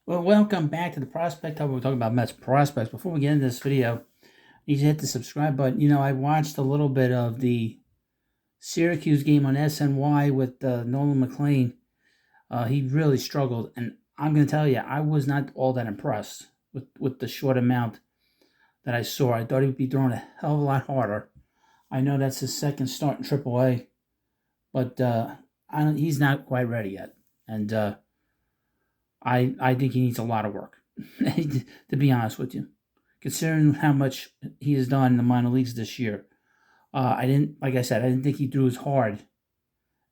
Well, welcome back to the Prospect Hub. We're talking about Mets prospects. Before we get into this video, you need to hit the subscribe button. I watched a little bit of the Syracuse game on SNY with Nolan Mclean. He really struggled, and I'm going to tell you, I was not all that impressed with the short amount that I saw. I thought he would be throwing a hell of a lot harder. I know that's his second start in AAA, but he's not quite ready yet, and I think he needs a lot of work, to be honest with you. Considering how much he has done in the minor leagues this year, I didn't think he threw as hard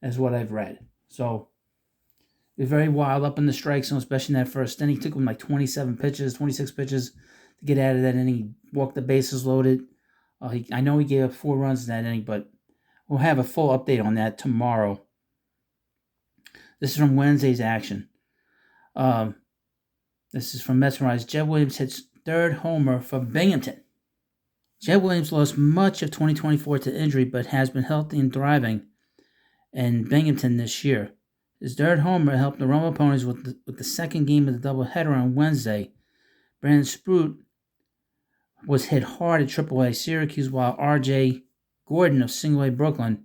as what I've read. So he was very wild up in the strike zone, especially in that first inning. He took him like 27 pitches, 26 pitches to get out of that inning. He walked the bases loaded. I know he gave up 4 runs in that inning, but we'll have a full update on that tomorrow. This is from Wednesday's action. This is from Mesmerize. Jett Williams hits third homer for Binghamton. Jett Williams lost much of 2024 to injury, but has been healthy and thriving in Binghamton this year. His third homer helped the Roma opponents with the second game of the doubleheader on Wednesday. Brandon Sprout was hit hard at AAA Syracuse, while R.J. Gordon of Single A Brooklyn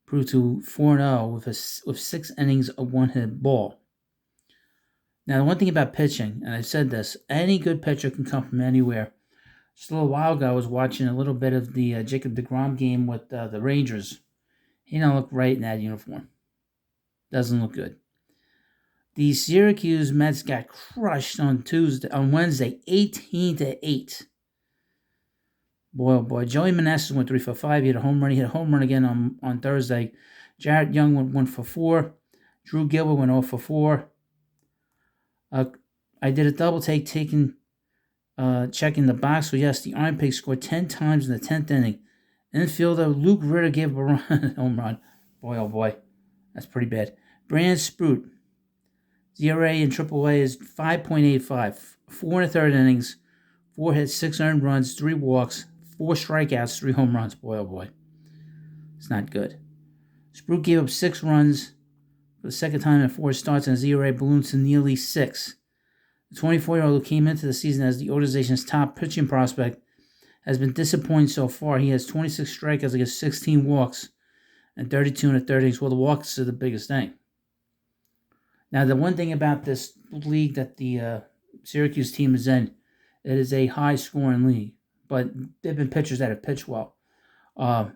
proved to 4-0 with 6 innings of one-hit ball. Now, the one thing about pitching, and I've said this, any good pitcher can come from anywhere. Just a little while ago, I was watching a little bit of the Jacob deGrom game with the Rangers. He don't look right in that uniform. Doesn't look good. The Syracuse Mets got crushed on Wednesday, 18-8. Boy, oh boy. Joey Meneses went 3 for 5. He hit a home run. He hit a home run again on Thursday. Jarrett Young went 1 for 4. Drew Gilbert went 0 for 4. I did a double take, checking the box. So yes, the Iron Pigs scored 10 times in the 10th inning. Infielder Luke Ritter gave a home run. Boy, oh boy, that's pretty bad. Brandon Sprout, ERA in AAA is 5.85. 4 1/3 innings, 4 hits, 6 earned runs, 3 walks, 4 strikeouts, 3 home runs. Boy, oh boy, it's not good. Sprout gave up 6 runs for the second time in 4 starts, and his ERA ballooned to nearly 6. The 24-year-old who came into the season as the organization's top pitching prospect has been disappointing so far. He has 26 strikeouts against 16 walks and 32 in the third innings. Well, the walks are the biggest thing. Now, the one thing about this league that the Syracuse team is in, it is a high-scoring league, but there have been pitchers that have pitched well. It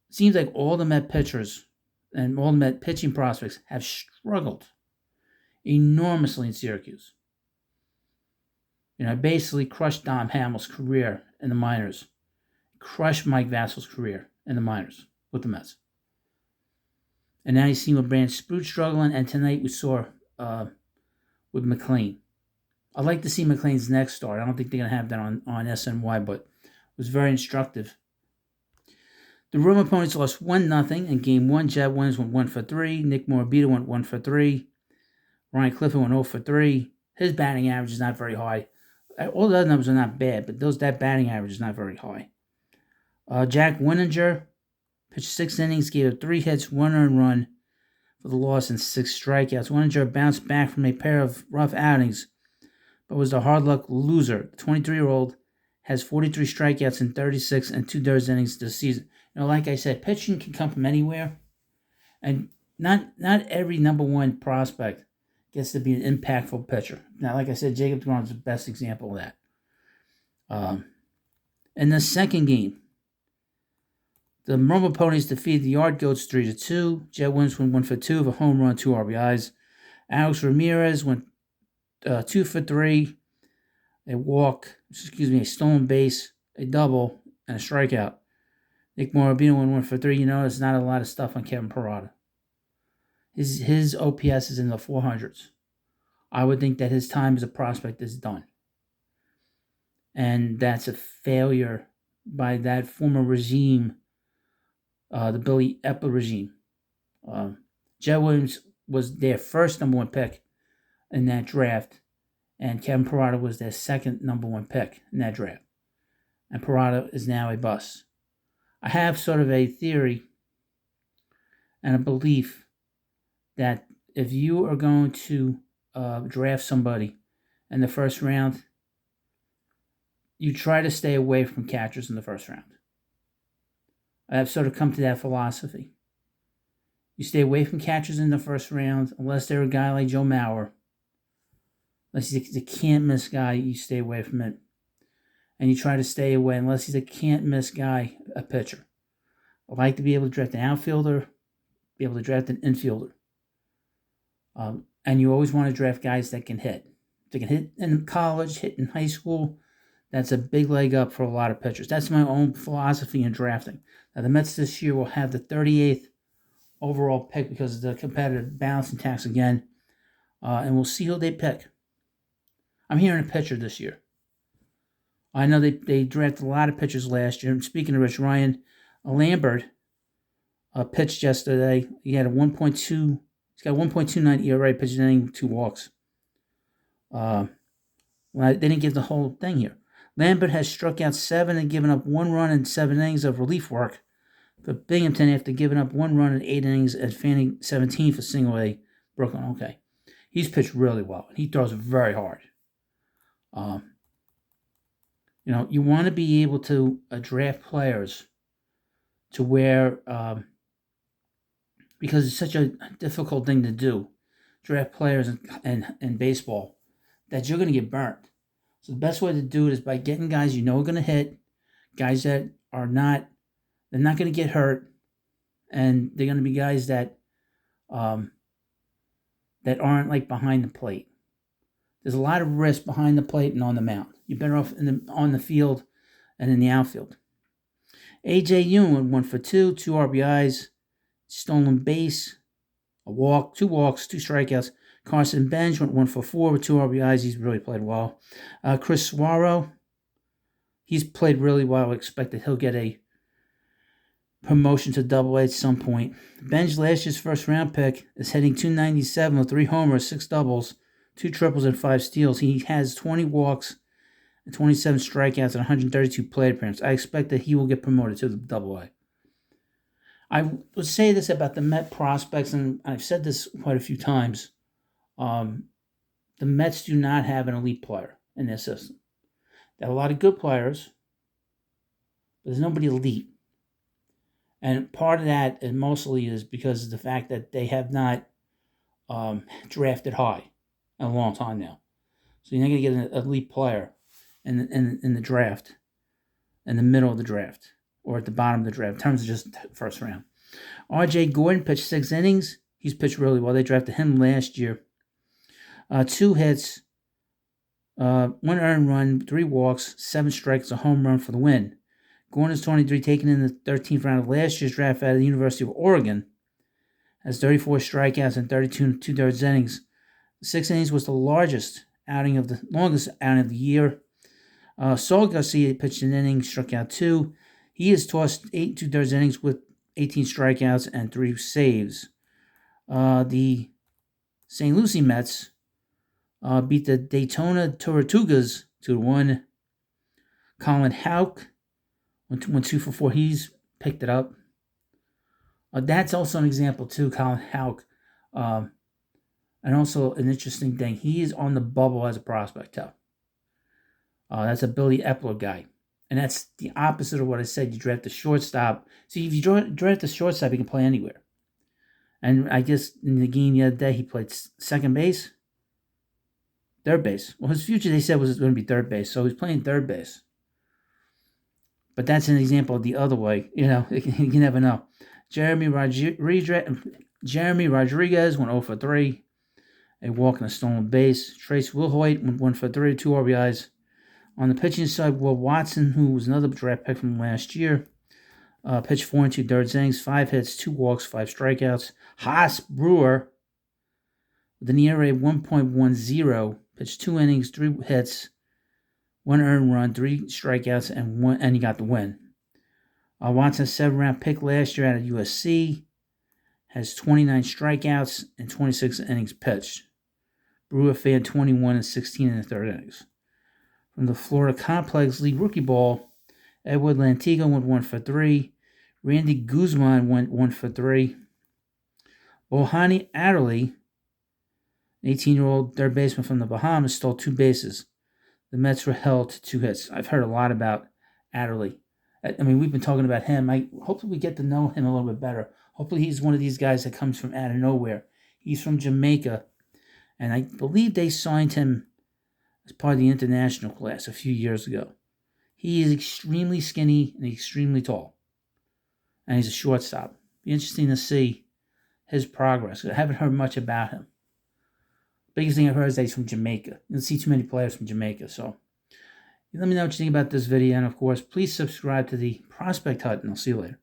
seems like all the Met pitchers and all the Met pitching prospects have struggled enormously in Syracuse. Basically crushed Dom Hamill's career in the minors, crushed Mike Vassal's career in the minors with the Mets. And now you see with Brandon Sprout struggling, and tonight we saw with McLean. I'd like to see McLean's next start. I don't think they're going to have that on SNY, but it was very instructive. The Roma opponents lost 1-0 in Game 1. Jett Williams went 1 for 3. Nick Morabito went 1 for 3. Ryan Clifford went 0 for 3. His batting average is not very high. All the other numbers are not bad, but that batting average is not very high. Jack Winninger pitched 6 innings, gave up 3 hits, 1 earned run for the loss, and 6 strikeouts. Winninger bounced back from a pair of rough outings, but was the hard luck loser. The 23-year-old has 43 strikeouts in 36 and 2/3 innings this season. Like I said, pitching can come from anywhere, and not every number one prospect gets to be an impactful pitcher. Now, like I said, Jacob deGrom is the best example of that. In the second game, the Roma ponies defeated the Yard Goats 3-2. Jett Williams went 1 for 2 with a home run, 2 RBIs. Alex Ramirez went 2 for 3, a stolen base, a double, and a strikeout. Nick Morabito went 1 for 3. There's not a lot of stuff on Kevin Parada. His OPS is in the 400s. I would think that his time as a prospect is done. And that's a failure by that former regime, the Billy Epler regime. Jett Williams was their first number 1 pick in that draft, and Kevin Parada was their second number 1 pick in that draft. And Parada is now a bust. I have sort of a theory and a belief that if you are going to draft somebody in the first round, you try to stay away from catchers in the first round. I've sort of come to that philosophy. You stay away from catchers in the first round, unless they're a guy like Joe Mauer. Unless he's a can't-miss guy, you stay away from it. And you try to stay away, unless he's a can't-miss guy, a pitcher. I like to be able to draft an outfielder, be able to draft an infielder. And you always want to draft guys that can hit. They can hit in college, hit in high school. That's a big leg up for a lot of pitchers. That's my own philosophy in drafting. Now, the Mets this year will have the 38th overall pick because of the competitive balancing tax again. And we'll see who they pick. I'm hearing a pitcher this year. I know they drafted a lot of pitchers last year. And speaking of Rich Ryan, Lambert pitched yesterday. He had a 1.2. He's got 1.29 ERA, pitched an inning, 2 walks. Well, they didn't give the whole thing here. Lambert has struck out 7 and given up 1 run in 7 innings of relief work. For Binghamton, after giving up 1 run in 8 innings and fanning 17 for single A, Brooklyn. Okay, he's pitched really well. He throws very hard. You want to be able to draft players to where, because it's such a difficult thing to do, draft players in baseball, that you're going to get burnt. So the best way to do it is by getting guys you know are going to hit, guys that are not, they're not going to get hurt, and they're going to be guys that that aren't like behind the plate. There's a lot of risk behind the plate and on the mound. You're better off on the field and in the outfield. A.J. Young went 1 for 2, 2 RBIs, stolen base, a walk, 2 walks, 2 strikeouts. Carson Bench went 1 for 4 with 2 RBIs. He's really played well. Chris Suarez, he's played really well. I expect that he'll get a promotion to Double-A at some point. Bench, last year's first-round pick, is hitting .297 with 3 homers, 6 doubles, 2 triples, and 5 steals. He has 20 walks and 27 strikeouts and 132 plate appearances. I expect that he will get promoted to the Double-A. I would say this about the Met prospects, and I've said this quite a few times. The Mets do not have an elite player in their system. They have a lot of good players, but there's nobody elite. And part of that is mostly because of the fact that they have not drafted high in a long time now. So you're not going to get an elite player in the draft, in the middle of the draft, or at the bottom of the draft, in terms of just first round. R.J. Gordon pitched 6 innings. He's pitched really well. They drafted him last year. 2 hits, 1 earned run, 3 walks, 7 strikes, a home run for the win. Gordon is 23, taken in the 13th round of last year's draft out of the University of Oregon. Has 34 strikeouts and 32 2/3 innings. 6 innings was the longest outing of the year. Saul Garcia pitched an inning, struck out 2. He has tossed 8 2/3 innings with 18 strikeouts and 3 saves. The St. Lucie Mets beat the Daytona Tortugas 2-1. Colin Houck went 2 for 4. He's picked it up. That's also an example too, Colin Houck. And also an interesting thing, he is on the bubble as a prospect too. That's a Billy Epler guy. And that's the opposite of what I said. You draft the shortstop. See, if you draft the shortstop, he can play anywhere. And I guess in the game the other day, he played second base, third base. Well, his future, they said, was going to be third base. So he's playing third base. But that's an example of the other way. You never know. Jeremy Rodriguez went 0 for 3. A walk and a stolen base. Trace Wilhoit went 1 for 3, 2 RBIs. On the pitching side, Will Watson, who was another draft pick from last year, pitched 4 2/3 innings, 5 hits, 2 walks, 5 strikeouts. Haas Brewer, with an ERA 1.10, pitched 2 innings, 3 hits, 1 earned run, 3 strikeouts, and he got the win. Watson, 7th-round pick last year out of USC, has 29 strikeouts and 26 innings pitched. Brewer fanned 21 and 16 in the 3rd innings. From the Florida Complex League Rookie Ball, Edward Lantigo went 1 for 3. Randy Guzman went 1 for 3. Bohani Adderley An 18-year-old third baseman from the Bahamas stole 2 bases. The Mets were held to 2 hits. I've heard a lot about Adderley. I mean, we've been talking about him. Hopefully we get to know him a little bit better. Hopefully he's one of these guys that comes from out of nowhere. He's from Jamaica, and I believe they signed him as part of the international class a few years ago. He is extremely skinny and extremely tall, and he's a shortstop. Be interesting to see his progress. I haven't heard much about him. Biggest thing I've heard is that he's from Jamaica. You don't see too many players from Jamaica, so let me know what you think about this video, and of course, please subscribe to the Prospect Hut, and I'll see you later.